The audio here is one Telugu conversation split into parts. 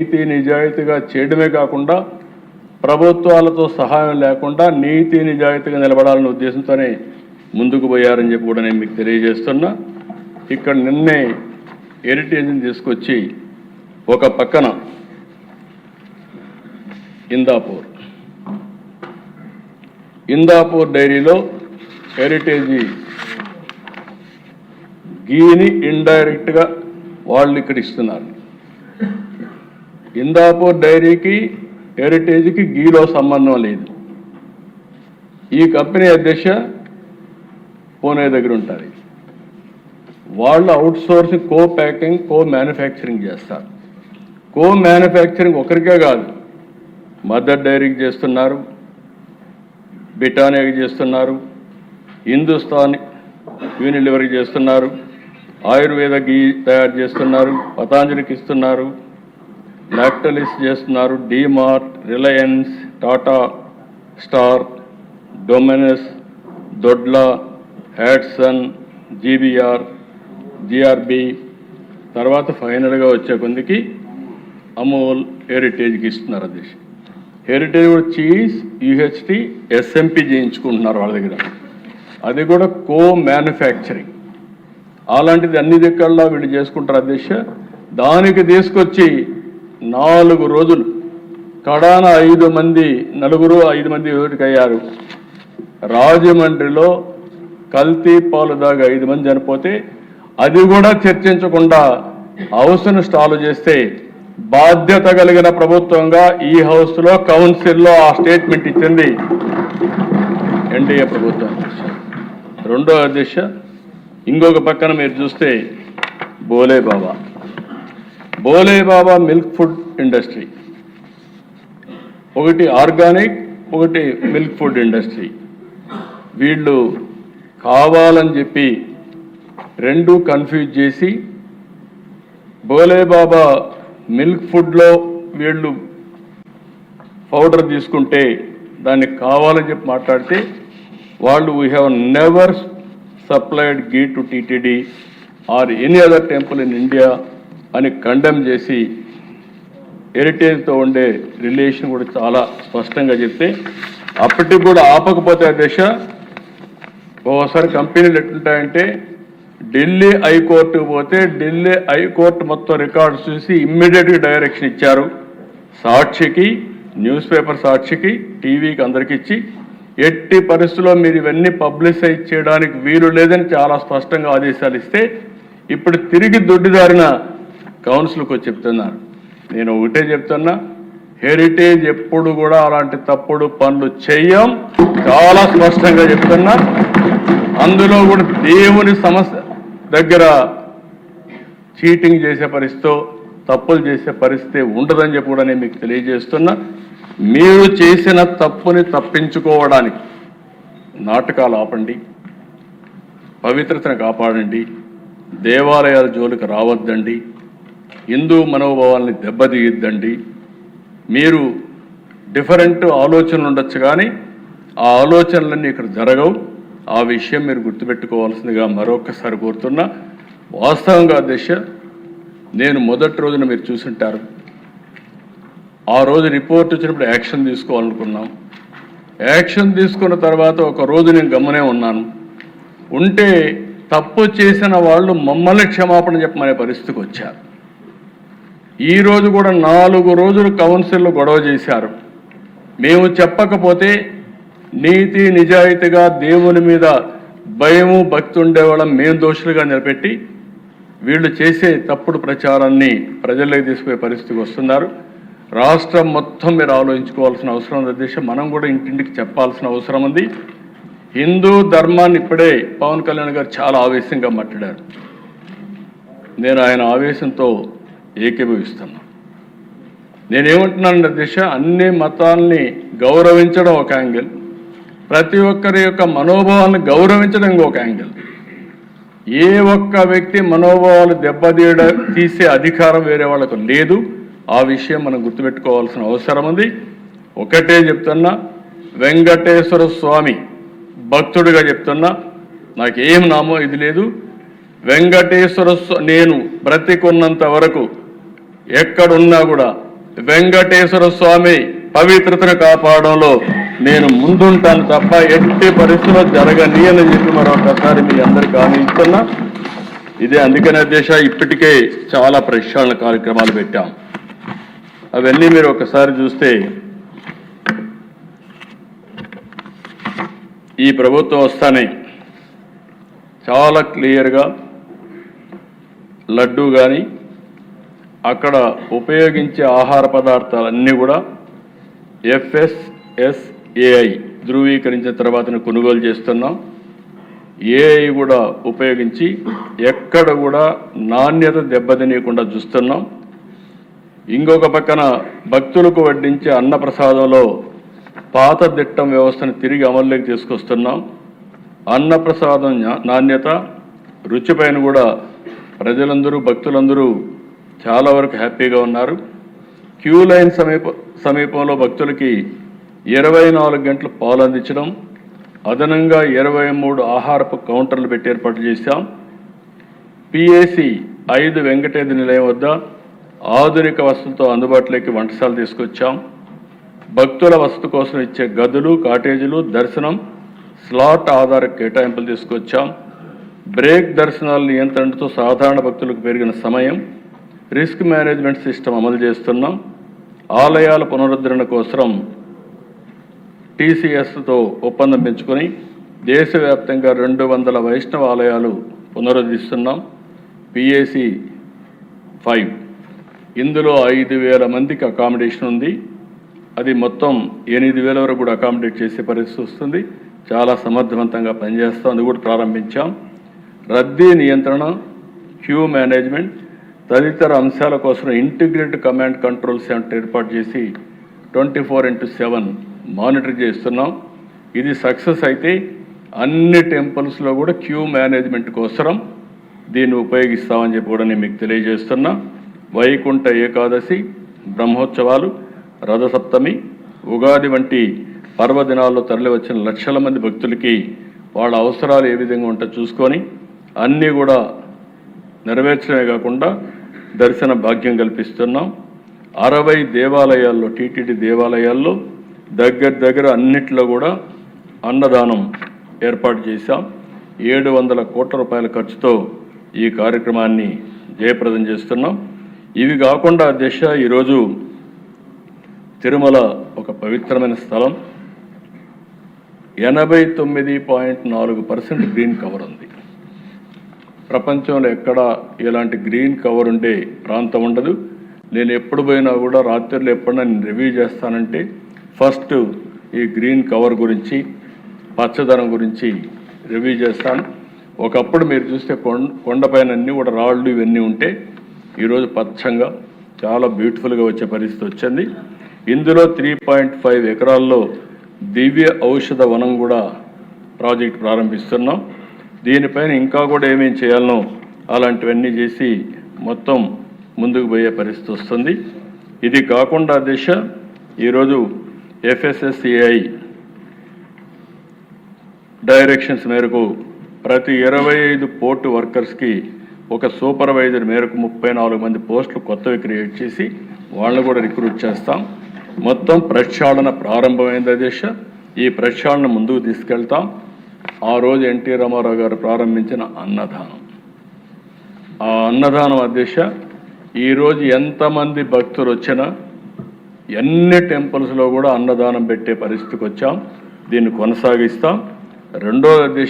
నీతి నిజాయితీగా చేయడమే కాకుండా ప్రభుత్వాలతో సహాయం లేకుండా నీతి నిజాయితీగా నిలబడాలనే ఉద్దేశంతోనే ముందుకు పోయారని చెప్పి కూడా నేను మీకు తెలియజేస్తున్నా. ఇక్కడ నిన్నే హెరిటేజ్ని తీసుకొచ్చి ఒక పక్కన ఇందాపూర్ డైరీలో హెరిటేజీ గీని ఇండైరెక్ట్గా వాళ్ళు ఇక్కడ ఇస్తున్నారు. ఇందాపూర్ డైరీకి హెరిటేజ్కి గీలో సంబంధం లేదు. ఈ కంపెనీ అధ్యక్ష పూణే దగ్గర ఉంటుంది. వాళ్ళు అవుట్సోర్సింగ్ కో ప్యాకింగ్ కో మ్యానుఫ్యాక్చరింగ్ చేస్తారు. కో మ్యానుఫ్యాక్చరింగ్ ఒకరికే కాదు, మదర్ డైరీకి చేస్తున్నారు, బిటానియాకి చేస్తున్నారు, హిందుస్థాన్ యూనిలివర్కి చేస్తున్నారు, ఆయుర్వేద గీ తయారు చేస్తున్నారు, పతాంజలికి ఇస్తున్నారు, లాక్టలిస్ చేస్తున్నారు, DMart, Reliance, Tata Star, Dominos, Dodla, Hatsun, GBR, GRB, తర్వాత ఫైనల్గా వచ్చే కొందికి అమూల్ హెరిటేజ్కి ఇస్తున్నారు. అధ్యక్ష హెరిటేజ్ కూడా చీజ్, యూహెచ్టీ, ఎస్ఎంపి చేయించుకుంటున్నారు వాళ్ళ దగ్గర. అది కూడా కో మ్యానుఫ్యాక్చరింగ్. అలాంటిది అన్ని దిక్కల్లో వీళ్ళు చేసుకుంటారు. అధ్యక్ష దానికి తీసుకొచ్చి 4 రోజులు కడాన 5 మంది ఓటుకు అయ్యారు. రాజమండ్రిలో కల్తీ పాలు దాగా 5 మంది చనిపోతే అది కూడా చర్చించకుండా హౌస్ను స్టాల్ చేస్తే బాధ్యత కలిగిన ప్రభుత్వంగా ఈ హౌస్లో కౌన్సిల్లో ఆ స్టేట్మెంట్ ఇచ్చింది ఎన్డీఏ ప్రభుత్వం. రెండో అధ్యక్ష ఇంకొక పక్కన మీరు చూస్తే బోలే బాబా మిల్క్ ఫుడ్ ఇండస్ట్రీ, ఒకటి ఆర్గానిక్, ఒకటి మిల్క్ ఫుడ్ ఇండస్ట్రీ. వీళ్ళు కావాలని చెప్పి రెండు కన్ఫ్యూజ్ చేసి బోలే బాబా మిల్క్ ఫుడ్లో వీళ్ళు పౌడర్ తీసుకుంటే దాన్ని కావాలని చెప్పి మాట్లాడితే వాళ్ళు we have never supplied ghee to TTD or any other temple in India అని కండెమ్ చేసి హెరిటేజ్తో ఉండే రిలేషన్ కూడా చాలా స్పష్టంగా చెప్తే అప్పటికి కూడా ఆపకపోతే దశ ఓసారి కంపెనీలు ఎట్లుంటాయంటే ఢిల్లీ హైకోర్టుకు పోతే ఢిల్లీ హైకోర్టు మొత్తం రికార్డ్స్ చూసి ఇమ్మీడియట్గా డైరెక్షన్ ఇచ్చారు. సాక్షికి, న్యూస్ పేపర్ సాక్షికి, టీవీకి అందరికి ఇచ్చి ఎట్టి పరిస్థితుల్లో మీరు ఇవన్నీ పబ్లిసైజ్ చేయడానికి వీలు లేదని చాలా స్పష్టంగా ఆదేశాలు ఇస్తే ఇప్పుడు తిరిగి దొడ్డిదారిన కౌన్సిల్కి వచ్చి చెప్తున్నారు. నేను ఒకటే చెప్తున్నా, హెరిటేజ్ ఎప్పుడు కూడా అలాంటి తప్పుడు పనులు చెయ్యం, చాలా స్పష్టంగా చెప్తున్నా. అందులో కూడా దేవుని సమస్య దగ్గర చీటింగ్ చేసే పరిస్థితి, తప్పులు చేసే పరిస్థితి ఉండదని చెప్పి కూడా నేను మీకు తెలియజేస్తున్నా. మీరు చేసిన తప్పుని తప్పించుకోవడానికి నాటకాలు ఆపండి, పవిత్రతను కాపాడండి, దేవాలయాల జోలికి రావద్దండి, హిందూ మనోభావాల్ని దెబ్బతీయద్దండి. మీరు డిఫరెంట్ ఆలోచనలు ఉండొచ్చు కానీ ఆ ఆలోచనలన్నీ ఇక్కడ జరగవు. ఆ విషయం మీరు గుర్తుపెట్టుకోవాల్సిందిగా మరొకసారి కోరుతున్నా. వాస్తవంగా అధ్యక్ష నేను మొదటి రోజున మీరు చూసుంటారు, ఆ రోజు రిపోర్ట్ వచ్చినప్పుడు యాక్షన్ తీసుకోవాలనుకున్నాం. యాక్షన్ తీసుకున్న తర్వాత ఒక రోజు నేను గమనే ఉన్నాను. ఉంటే తప్పు చేసిన వాళ్ళు మమ్మల్ని క్షమాపణ చెప్పమనే పరిస్థితికి వచ్చారు. ఈరోజు కూడా 4 రోజులు కౌన్సిల్లో గొడవ చేశారు. మేము చెప్పకపోతే నీతి నిజాయితీగా దేవుని మీద భయము భక్తి ఉండేవాళ్ళం మేము దోషులుగా నిలబెట్టి వీళ్ళు చేసే తప్పుడు ప్రచారాన్ని ప్రజల్లోకి తీసుకునే పరిస్థితికి వస్తున్నారు. రాష్ట్రం మొత్తం మీరు ఆలోచించుకోవాల్సిన అవసరం ఉంది అధ్యక్ష. మనం కూడా ఇంటింటికి చెప్పాల్సిన అవసరం ఉంది. హిందూ ధర్మాన్ని ఇప్పుడే పవన్ కళ్యాణ్ గారు చాలా ఆవేశంగా మాట్లాడారు. నేను ఆయన ఆవేశంతో ఏకీభవిస్తున్నా. నేనేమంటున్నాను అధ్యక్ష, అన్ని మతాల్ని గౌరవించడం ఒక యాంగిల్, ప్రతి ఒక్కరి యొక్క మనోభావాలను గౌరవించడం ఇంకొక యాంగిల్. ఏ ఒక్క వ్యక్తి మనోభావాలు తీసే అధికారం వేరే వాళ్ళకు లేదు. ఆ విషయం మనం గుర్తుపెట్టుకోవాల్సిన అవసరం ఉంది. ఒకటే చెప్తున్నా, వెంకటేశ్వర స్వామి భక్తుడిగా చెప్తున్నా, నాకేం నామో ఇది లేదు. వెంకటేశ్వర నేను బ్రతికున్నంత వరకు ఎక్కడున్నా కూడా వెంకటేశ్వర స్వామి పవిత్రతను కాపాడంలో నేను ముందుంటాను తప్ప ఎట్టి పరిస్థితుల్లో జరగనీయని చెప్పి మరొకసారి మీ అందరికీ హామీ ఇస్తున్నా. ఇదే అందుకనే దేశ ఇప్పటికే చాలా ప్రక్షాళన కార్యక్రమాలు పెట్టాం. అవన్నీ మీరు ఒకసారి చూస్తే ఈ ప్రభుత్వం వస్తానే చాలా క్లియర్గా లడ్డు కానీ అక్కడ ఉపయోగించే ఆహార పదార్థాలన్నీ కూడా FSSAI ధృవీకరించిన తర్వాత కొనుగోలు చేస్తున్నాం. ఏఐ కూడా ఉపయోగించి ఎక్కడ కూడా నాణ్యత దెబ్బతినీయకుండా చూస్తున్నాం. ఇంకొక పక్కన భక్తులకు వడ్డించే అన్నప్రసాదంలో పాత దిట్టం వ్యవస్థను తిరిగి అమల్లోకి తీసుకొస్తున్నాం. అన్నప్రసాదం నాణ్యత రుచిపైన కూడా ప్రజలందరూ భక్తులందరూ చాలా వరకు హ్యాపీగా ఉన్నారు. క్యూ లైన్ సమీపంలో భక్తులకి 24 గంటలు పాలు అందించడం, అదనంగా 23 ఆహారపు కౌంటర్లు పెట్టి ఏర్పాటు చేశాం. PAC 5 వెంకటేశ్వర నిలయం వద్ద ఆధునిక వసతులతో అందుబాటులోకి వంటశాల తీసుకొచ్చాం. భక్తుల వసతి కోసం ఇచ్చే గదులు, కాటేజీలు, దర్శనం స్లాట్ ఆధార కేటాయింపులు తీసుకొచ్చాం. బ్రేక్ దర్శనాల నియంత్రణతో సాధారణ భక్తులకు పెరిగిన సమయం, రిస్క్ మేనేజ్మెంట్ సిస్టమ్ అమలు చేస్తున్నాం. ఆలయాల పునరుద్ధరణ కోసం TCSతో ఒప్పందం పెంచుకొని దేశవ్యాప్తంగా 200 వైష్ణవ ఆలయాలు పునరుద్ధరిస్తున్నాం. PAC 5 ఇందులో 5,000 మందికి అకామిడేషన్ ఉంది. అది మొత్తం 8,000 వరకు కూడా అకామిడేట్ చేసే పరిస్థితి వస్తుంది. చాలా సమర్థవంతంగా పనిచేస్తాం. అది కూడా ప్రారంభించాం. రద్దీ నియంత్రణ, క్యూ మేనేజ్మెంట్ తదితర అంశాల కోసం ఇంటిగ్రేటెడ్ కమాండ్ కంట్రోల్ సెంటర్ ఏర్పాటు చేసి 24/7 మానిటర్ చేస్తున్నాం. ఇది సక్సెస్ అయితే అన్ని టెంపుల్స్లో కూడా క్యూ మేనేజ్మెంట్ కోసం దీన్ని ఉపయోగిస్తామని చెప్పి కూడా నేను మీకు తెలియజేస్తున్నా. వైకుంఠ ఏకాదశి, బ్రహ్మోత్సవాలు, రథసప్తమి, ఉగాది వంటి పర్వదినాల్లో తరలి వచ్చిన లక్షల మంది భక్తులకి వాళ్ళ అవసరాలు ఏ విధంగా ఉంటో చూసుకొని అన్నీ కూడా నెరవేర్చడమే కాకుండా దర్శన భాగ్యం కల్పిస్తున్నాం. 60 దేవాలయాల్లో, TTD దేవాలయాల్లో దగ్గర అన్నిట్లో కూడా అన్నదానం ఏర్పాటు చేశాం. 700 కోట్ల రూపాయల ఖర్చుతో ఈ కార్యక్రమాన్ని జయప్రదం చేస్తున్నాం. ఇవి కాకుండా ఈరోజు తిరుమల ఒక పవిత్రమైన స్థలం. 89.4% గ్రీన్ కవర్ ఉంది. ప్రపంచంలో ఎక్కడ ఇలాంటి గ్రీన్ కవర్ ఉండే ప్రాంతం ఉండదు. నేను ఎప్పుడు పోయినా కూడా రాత్రిలో ఎప్పుడైనా నేను రివ్యూ చేస్తానంటే ఫస్ట్ ఈ గ్రీన్ కవర్ గురించి, పచ్చదనం గురించి రివ్యూ చేస్తాను. ఒకప్పుడు మీరు చూస్తే కొండపైన అన్నీ కూడా రాళ్ళు ఇవన్నీ ఉంటే ఈరోజు పచ్చంగా చాలా బ్యూటిఫుల్గా వచ్చే పరిస్థితి వచ్చింది. ఇందులో 3.5 ఎకరాల్లో దివ్య ఔషధ వనం కూడా ప్రాజెక్ట్ ప్రారంభిస్తున్నాం. దీనిపైన ఇంకా కూడా ఏమేమి చేయాలనో అలాంటివన్నీ చేసి మొత్తం ముందుకు పోయే పరిస్థితి వస్తుంది. ఇది కాకుండా ఈరోజు FSSAI డైరెక్షన్స్ మేరకు ప్రతి 25 పోర్టు వర్కర్స్కి ఒక సూపర్వైజర్ మేరకు 34 మంది పోస్టులు కొత్తవి క్రియేట్ చేసి వాళ్ళని కూడా రిక్రూట్ చేస్తాం. మొత్తం ప్రక్షాళన ప్రారంభమైంది. ఈ ప్రక్షాళన ముందుకు తీసుకెళ్తాం. ఆ రోజు ఎన్టీ రామారావు గారు ప్రారంభించిన అన్నదానం, ఆ అన్నదానం ఈరోజు ఎంతమంది భక్తులు వచ్చినా ఎన్ని టెంపుల్స్లో కూడా అన్నదానం పెట్టే పరిస్థితికి వచ్చాం. దీన్ని కొనసాగిస్తాం. రెండోది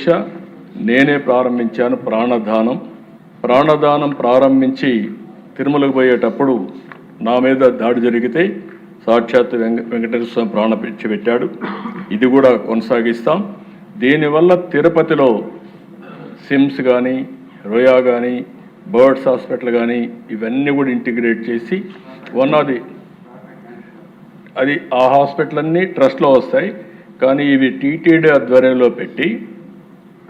నేనే ప్రారంభించాను ప్రాణదానం. ప్రాణదానం ప్రారంభించి తిరుమలకు పోయేటప్పుడు నా మీద దాడి జరిగితే సాక్షాత్ వెంకటేశ్వర స్వామి ప్రాణ పెట్టాడు. ఇది కూడా కొనసాగిస్తాం. దీనివల్ల తిరుపతిలో సిమ్స్ కానీ, రోయా కానీ, బర్డ్స్ హాస్పిటల్ కానీ ఇవన్నీ కూడా ఇంటిగ్రేట్ చేసి ఉన్నది. అది ఆ హాస్పిటల్ అన్నీ ట్రస్ట్లో వస్తాయి, కానీ ఇవి TTD ఆధ్వర్యంలో పెట్టి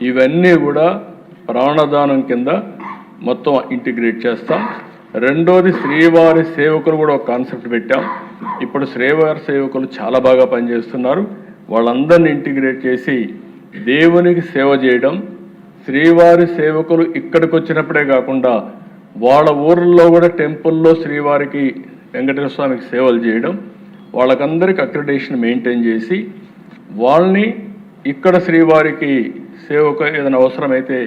ఇవన్నీ కూడా ప్రాణదానం కింద మొత్తం ఇంటిగ్రేట్ చేస్తాం. రెండోది శ్రీవారి సేవకులు కూడా ఒక కాన్సెప్ట్ పెట్టాం. ఇప్పుడు శ్రీవారి సేవకులు చాలా బాగా పనిచేస్తున్నారు. వాళ్ళందరినీ ఇంటిగ్రేట్ చేసి దేవునికి సేవ చేయడం. శ్రీవారి సేవకులు ఇక్కడికి వచ్చినప్పుడే కాకుండా వాళ్ళ ఊర్లో కూడా టెంపుల్లో శ్రీవారికి వెంకటేశ్వర స్వామికి సేవలు చేయడం, వాళ్ళకందరికీ అక్రిడేషన్ మెయింటైన్ చేసి వాళ్ళని ఇక్కడ శ్రీవారికి సేవకు ఏదైనా అవసరమైతే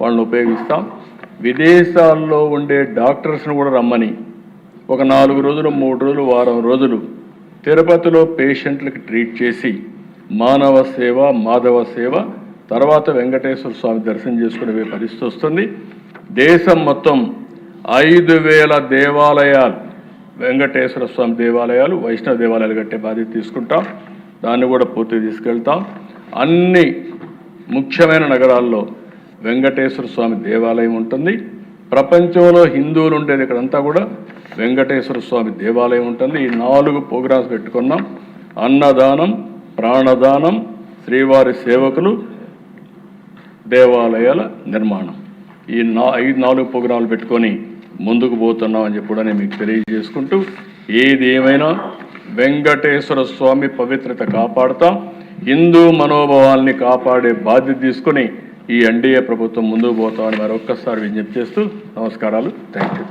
వాళ్ళని ఉపయోగిస్తాం. విదేశాల్లో ఉండే డాక్టర్స్ని కూడా రమ్మని ఒక 4 రోజులు 3 రోజులు వారం రోజులు తిరుపతిలో పేషెంట్లకి ట్రీట్ చేసి మానవ సేవ మాధవ సేవ తర్వాత వెంకటేశ్వర స్వామి దర్శనం చేసుకునే పరిస్థితి వస్తుంది. దేశం మొత్తం 5,000 దేవాలయాలు, వెంకటేశ్వర స్వామి దేవాలయాలు, వైష్ణవ దేవాలయాలు కట్టే బాధ్యత తీసుకుంటాం. దాన్ని కూడా పూర్తిగా తీసుకెళ్తాం. అన్ని ముఖ్యమైన నగరాల్లో వెంకటేశ్వర స్వామి దేవాలయం ఉంటుంది. ప్రపంచంలో హిందువులు ఉండేది ఇక్కడంతా కూడా వెంకటేశ్వర స్వామి దేవాలయం ఉంటుంది. ఈ 4 ప్రోగ్రామ్స్ పెట్టుకున్నాం. అన్నదానం, ప్రాణదానం, శ్రీవారి సేవకులు, దేవాలయాల నిర్మాణం. ఈ 4 ప్రోగ్రాంలు పెట్టుకొని ముందుకు పోతున్నామని చెప్పి కూడా నేను మీకు తెలియజేసుకుంటూ, ఏది ఏమైనా వెంకటేశ్వర స్వామి పవిత్రత కాపాడుతాం. హిందూ మనోభావాల్ని కాపాడే బాధ్యత తీసుకొని ఈ ఎన్డీఏ ప్రభుత్వం ముందుకు పోతామని మరొక్కసారి విజ్ఞప్తి చేస్తూ నమస్కారాలు. Thank you.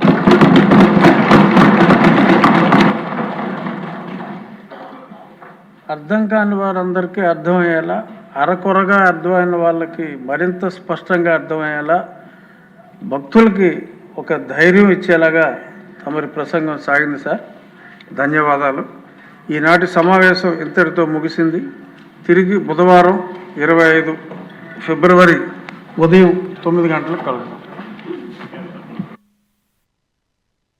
అర్థం కాని వారందరికీ అర్థమయ్యేలా, అరకొరగా అర్థమైన వాళ్ళకి మరింత స్పష్టంగా అర్థమయ్యేలా, భక్తులకి ఒక ధైర్యం ఇచ్చేలాగా తమరి ప్రసంగం సాగింది సార్. ధన్యవాదాలు. ఈనాటి సమావేశం ఇంతటితో ముగిసింది. తిరిగి బుధవారం 25 ఫిబ్రవరి ఉదయం 9 గంటలకు కలుద్దాం.